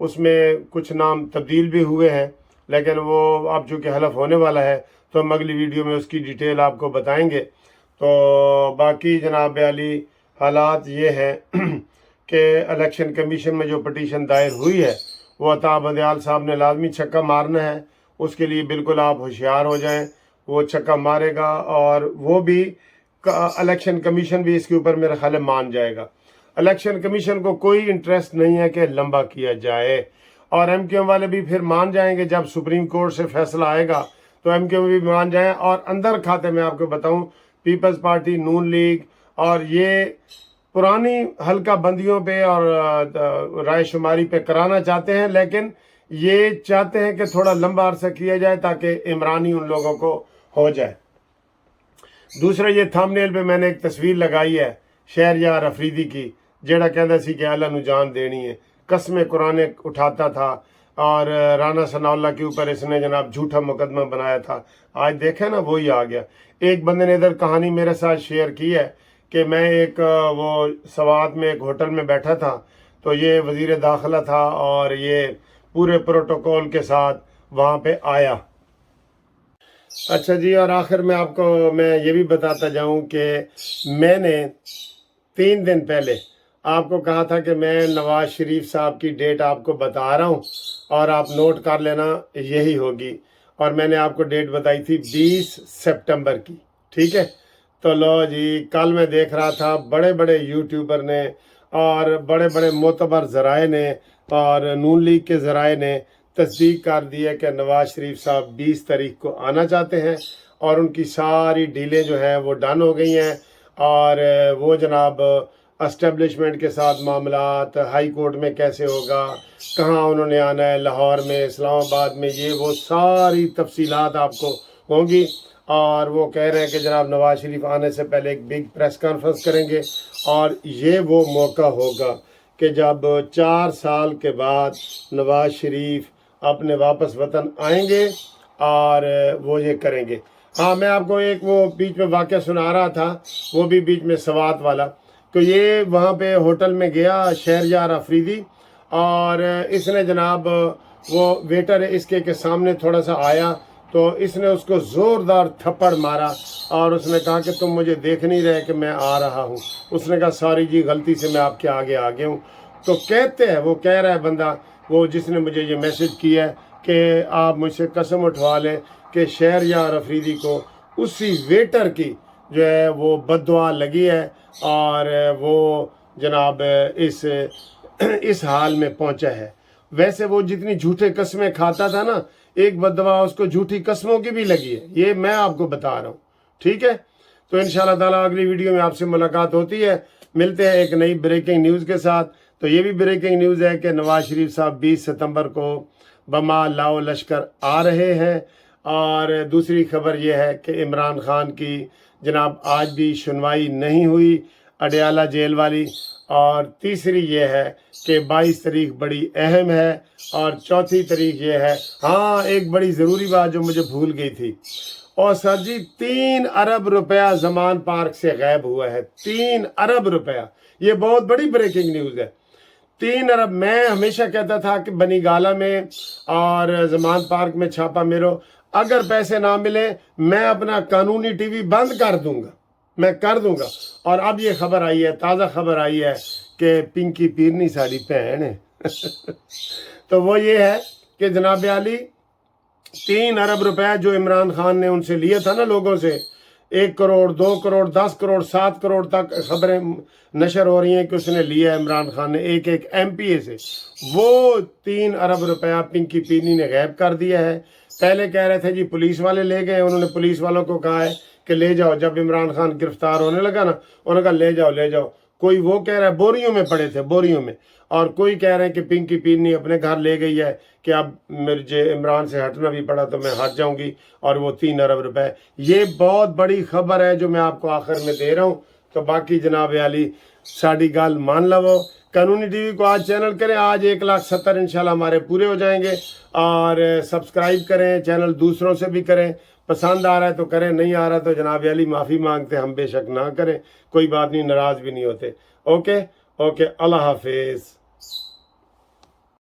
اس میں کچھ نام تبدیل بھی ہوئے ہیں، لیکن وہ اب چونکہ حلف ہونے والا ہے تو ہم اگلی ویڈیو میں اس کی ڈیٹیل آپ کو بتائیں گے۔ تو باقی جناب عالی حالات یہ ہیں کہ الیکشن کمیشن میں جو پٹیشن دائر ہوئی ہے وہ عطا بدیال صاحب نے لازمی چھکا مارنا ہے، اس کے لیے بالکل آپ ہوشیار ہو جائیں، وہ چھکا مارے گا اور وہ بھی الیکشن کمیشن بھی اس کے اوپر میرا خیال ہے مان جائے گا۔ الیکشن کمیشن کو کوئی انٹرسٹ نہیں ہے کہ لمبا کیا جائے، اور ایم کیو ایم والے بھی پھر مان جائیں گے جب سپریم کورٹ سے فیصلہ آئے گا تو ایم کیو ایم بھی مان جائیں۔ اور اندر کھاتے میں آپ کو بتاؤں، پیپلز پارٹی، نون لیگ اور یہ پرانی حلقہ بندیوں پہ اور رائے شماری پہ کرانا چاہتے ہیں، لیکن یہ چاہتے ہیں کہ تھوڑا لمبا عرصہ کیا جائے تاکہ عمرانی ان لوگوں کو ہو جائے۔ دوسرا یہ تھم نیل پہ میں نے ایک تصویر لگائی ہے شہریار افریدی کی، جیڑا کہندا سی کہ اللہ نو جان دینی ہے، قسمیں قرآن اٹھاتا تھا، اور رانا ثناء اللہ کے اوپر اس نے جناب جھوٹا مقدمہ بنایا تھا۔ آج دیکھیں نا وہی آ گیا۔ ایک بندے نے ادھر کہانی میرے ساتھ شیئر کی ہے کہ میں ایک وہ سوات میں ایک ہوٹل میں بیٹھا تھا، تو یہ وزیر داخلہ تھا اور یہ پورے پروٹوکول کے ساتھ وہاں پہ آیا۔ اچھا جی، اور آخر میں آپ کو میں یہ بھی بتاتا جاؤں کہ میں نے 3 دن پہلے آپ کو کہا تھا کہ میں نواز شریف صاحب کی ڈیٹ آپ کو بتا رہا ہوں اور آپ نوٹ کر لینا، یہی ہوگی، اور میں نے آپ کو ڈیٹ بتائی تھی 20 سپٹمبر کی، ٹھیک ہے؟ تو لو جی، کل میں دیکھ رہا تھا بڑے بڑے یوٹیوبر نے اور بڑے بڑے معتبر ذرائع نے اور نون لیگ کے ذرائع نے تصدیق کر دی ہے کہ نواز شریف صاحب 20 تاریخ کو آنا چاہتے ہیں، اور ان کی ساری ڈیلیں جو ہیں وہ ڈن ہو گئی ہیں، اور وہ جناب اسٹیبلشمنٹ کے ساتھ معاملات، ہائی کورٹ میں کیسے ہوگا، کہاں انہوں نے آنا ہے، لاہور میں، اسلام آباد میں، یہ وہ ساری تفصیلات آپ کو ہوں گی۔ اور وہ کہہ رہے ہیں کہ جناب نواز شریف آنے سے پہلے ایک بگ پریس کانفرنس کریں گے، اور یہ وہ موقع ہوگا کہ جب 4 سال کے بعد نواز شریف اپنے واپس وطن آئیں گے اور وہ یہ کریں گے۔ ہاں، میں آپ کو ایک وہ بیچ میں واقعہ سنا رہا تھا، وہ بھی بیچ میں سوات والا، تو یہ وہاں پہ ہوٹل میں گیا شہریار افریدی، اور اس نے جناب وہ ویٹر اس کے سامنے تھوڑا سا آیا تو اس نے اس کو زوردار تھپڑ مارا، اور اس نے کہا کہ تم مجھے دیکھ نہیں رہے کہ میں آ رہا ہوں۔ اس نے کہا سوری جی، غلطی سے میں آپ کے آگے آ گیا ہوں۔ تو کہتے ہیں، وہ کہہ رہا ہے بندہ، وہ جس نے مجھے یہ میسج کیا ہے کہ آپ مجھ سے قسم اٹھوا لیں کہ شہریار افریدی کو اسی ویٹر کی جو ہے وہ بد دعا لگی ہے، اور وہ جناب اس حال میں پہنچا ہے۔ ویسے وہ جتنی جھوٹے قسمیں کھاتا تھا نا، ایک بد دعا اس کو جھوٹی قسموں کی بھی لگی ہے، یہ میں آپ کو بتا رہا ہوں، ٹھیک ہے؟ تو انشاءاللہ تعالیٰ اگلی ویڈیو میں آپ سے ملاقات ہوتی ہے، ملتے ہیں ایک نئی بریکنگ نیوز کے ساتھ۔ تو یہ بھی بریکنگ نیوز ہے کہ نواز شریف صاحب 20 ستمبر کو بما لاؤ لشکر آ رہے ہیں، اور دوسری خبر یہ ہے کہ عمران خان کی جناب آج بھی سنوائی نہیں ہوئی اڈیالہ جیل والی، اور تیسری یہ ہے کہ 22 تاریخ بڑی اہم ہے، اور چوتھی تاریخ یہ ہے، ہاں ایک بڑی ضروری بات جو مجھے بھول گئی تھی، اور سر جی 3 ارب روپیہ زمان پارک سے غائب ہوا ہے، 3 ارب روپیہ، یہ بہت بڑی بریکنگ نیوز ہے۔ 3 ارب، میں ہمیشہ کہتا تھا کہ بنی گالہ میں اور زمان پارک میں چھاپا میرو، اگر پیسے نہ ملے میں اپنا قانونی ٹی وی بند کر دوں گا، میں کر دوں گا۔ اور اب یہ خبر آئی ہے، تازہ خبر آئی ہے کہ پنکی پیرنی ساری بہن ہے تو وہ یہ ہے کہ جناب عالی 3 ارب روپے جو عمران خان نے ان سے لیا تھا نا لوگوں سے، 1 کروڑ 2 کروڑ 10 کروڑ 7 کروڑ تک خبریں نشر ہو رہی ہیں کہ اس نے لیا ہے عمران خان نے ایک ایم پی اے سے، وہ 3 ارب روپیہ پنکی پیرنی نے غائب کر دیا ہے۔ پہلے کہہ رہے تھے جی پولیس والے لے گئے، انہوں نے پولیس والوں کو کہا ہے کہ لے جاؤ، جب عمران خان گرفتار ہونے لگا نا انہوں نے کہا لے جاؤ لے جاؤ، کوئی وہ کہہ رہا ہے بوریوں میں پڑے تھے، بوریوں میں، اور کوئی کہہ رہے ہیں کہ پنکی پیرنی اپنے گھر لے گئی ہے کہ اب مجھے عمران سے ہٹنا بھی پڑا تو میں ہٹ جاؤں گی، اور وہ 3 ارب روپے۔ یہ بہت بڑی خبر ہے جو میں آپ کو آخر میں دے رہا ہوں۔ تو باقی جناب عالی ساڑی گال مان لو، قانونی ٹی وی کو آج چینل کریں، آج 1,70,000 انشاءاللہ ہمارے پورے ہو جائیں گے، اور سبسکرائب کریں، چینل دوسروں سے بھی کریں، پسند آ رہا ہے تو کریں، نہیں آ رہا تو جناب علی معافی مانگتے، ہم بے شک نہ کریں، کوئی بات نہیں، ناراض بھی نہیں ہوتے۔ اوکے اوکے، اللہ حافظ۔